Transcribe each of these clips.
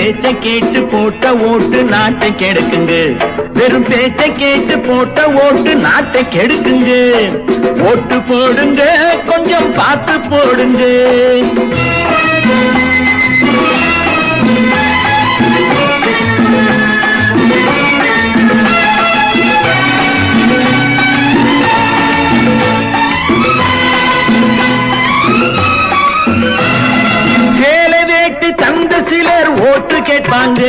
பேச்சை கேட்டு போட்ட ஓட்டு நாட்டை கெடுக்குங்க. வெறும் பேச்சை கேட்டு போட்ட ஓட்டு நாட்டை கெடுக்குங்க. ஓட்டு போடுங்க, கொஞ்சம் பார்த்து போடுங்க. தந்து சிலர் ஓட்டு கேட்பாங்க,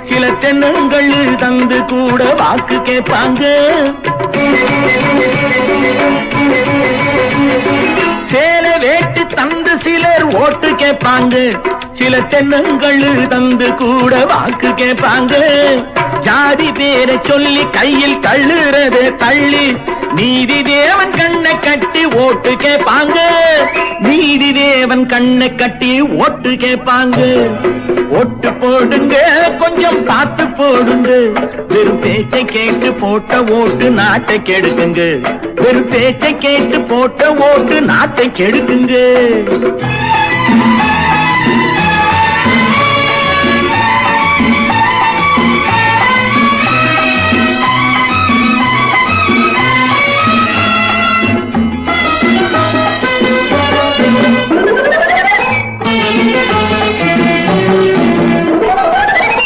சில தென்னங்கள் தந்து கூட வாக்கு கேட்பாங்க. சேலை வேட்டு தந்து சிலர் ஓட்டு கேட்பாங்க, சில தென்னங்கள் தந்து கூட வாக்கு கேட்பாங்க. ஜாதி பேரை சொல்லி கையில் தள்ளுறது தள்ளி நீதி தேவன் கண்ணை கட்டி ஓட்டு கேட்பாங்க. நீதி தேவன் கண்ணை கட்டி ஓட்டு கேட்பாங்க. ஓட்டு போடுங்க, கொஞ்சம் பார்த்து போடுங்க. வெறும் பேச்சை கேட்டு போட்ட ஓட்டு நாட்டை கெடுக்குங்க. வெறும் பேச்சை கேட்டு போட்ட ஓட்டு நாட்டை கெடுக்குங்க.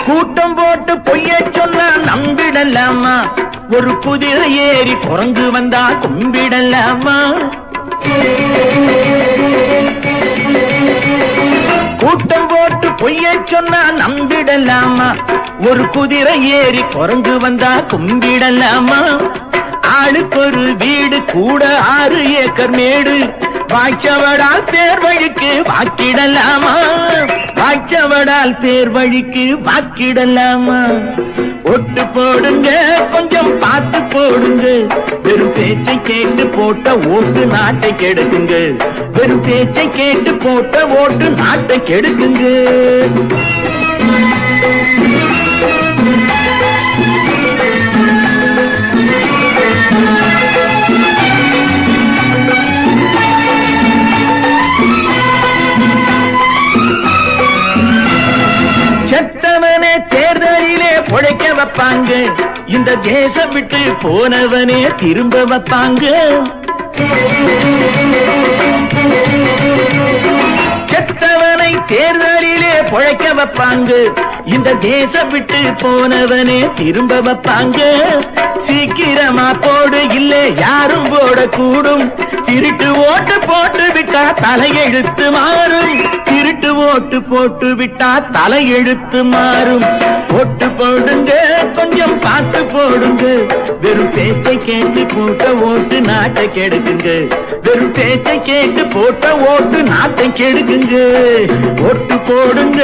கூட்டம் போட்டு பொய்ய சொன்னா நம்பிடலாமா? ஒரு குதிரை ஏறி குரங்கு வந்தா கும்பிடலாமா? கூட்டம் போட்டு பொய்ய சொன்னா நம்பிடலாமா? ஒரு குதிரை ஏறி குரங்கு வந்தா கும்பிடலாமா? ஆளுக்கு ஒரு வீடு கூட 6 ஏக்கர் மேடு வாய்ச்சவடால் பேர் வழிக்கு வாக்கிடலாமா? வாய்ச்சவடால் பேர் வழிக்கு வாக்கிடலாமா? ஒட்டு போடுங்க, கொஞ்சம் பார்த்து போடுங்க. வெறும் பேச்சை கேட்டு போட்ட ஓட்டு நாட்டை கெடுக்குங்க. வெறும் பேச்சை கேட்டு போட்ட ஓட்டு நாட்டை கெடுக்குங்க. செத்தவனே தேர்தலிலே பொழைக்க வைப்பாங்க, இந்த தேசம் விட்டு போனவனே திரும்ப வைப்பாங்க. செத்தவனை தேர்தலிலே பொழைக்க வைப்பாங்க, இந்த தேசம் விட்டு போனவனே திரும்ப வைப்பாங்க. சீக்கிரமா போடு, இல்லை யாரும் போடக்கூடும். திருட்டு ஓட்டு போட்டு விட்டா தலையெழுத்து மாறும். திருட்டு ஓட்டு போட்டு விட்டா தலையெழுத்து மாறும். ஓட்டு போடுங்க, கொஞ்சம் பார்த்து போடுங்க. வெறும் பேச்சை கேட்டு போட்ட ஓட்டு நாட்டை கெடுக்குங்க. வெறும் பேச்சை கேட்டு போட்ட ஓட்டு நாட்டை கெடுக்குங்க. ஓட்டு போடுங்க.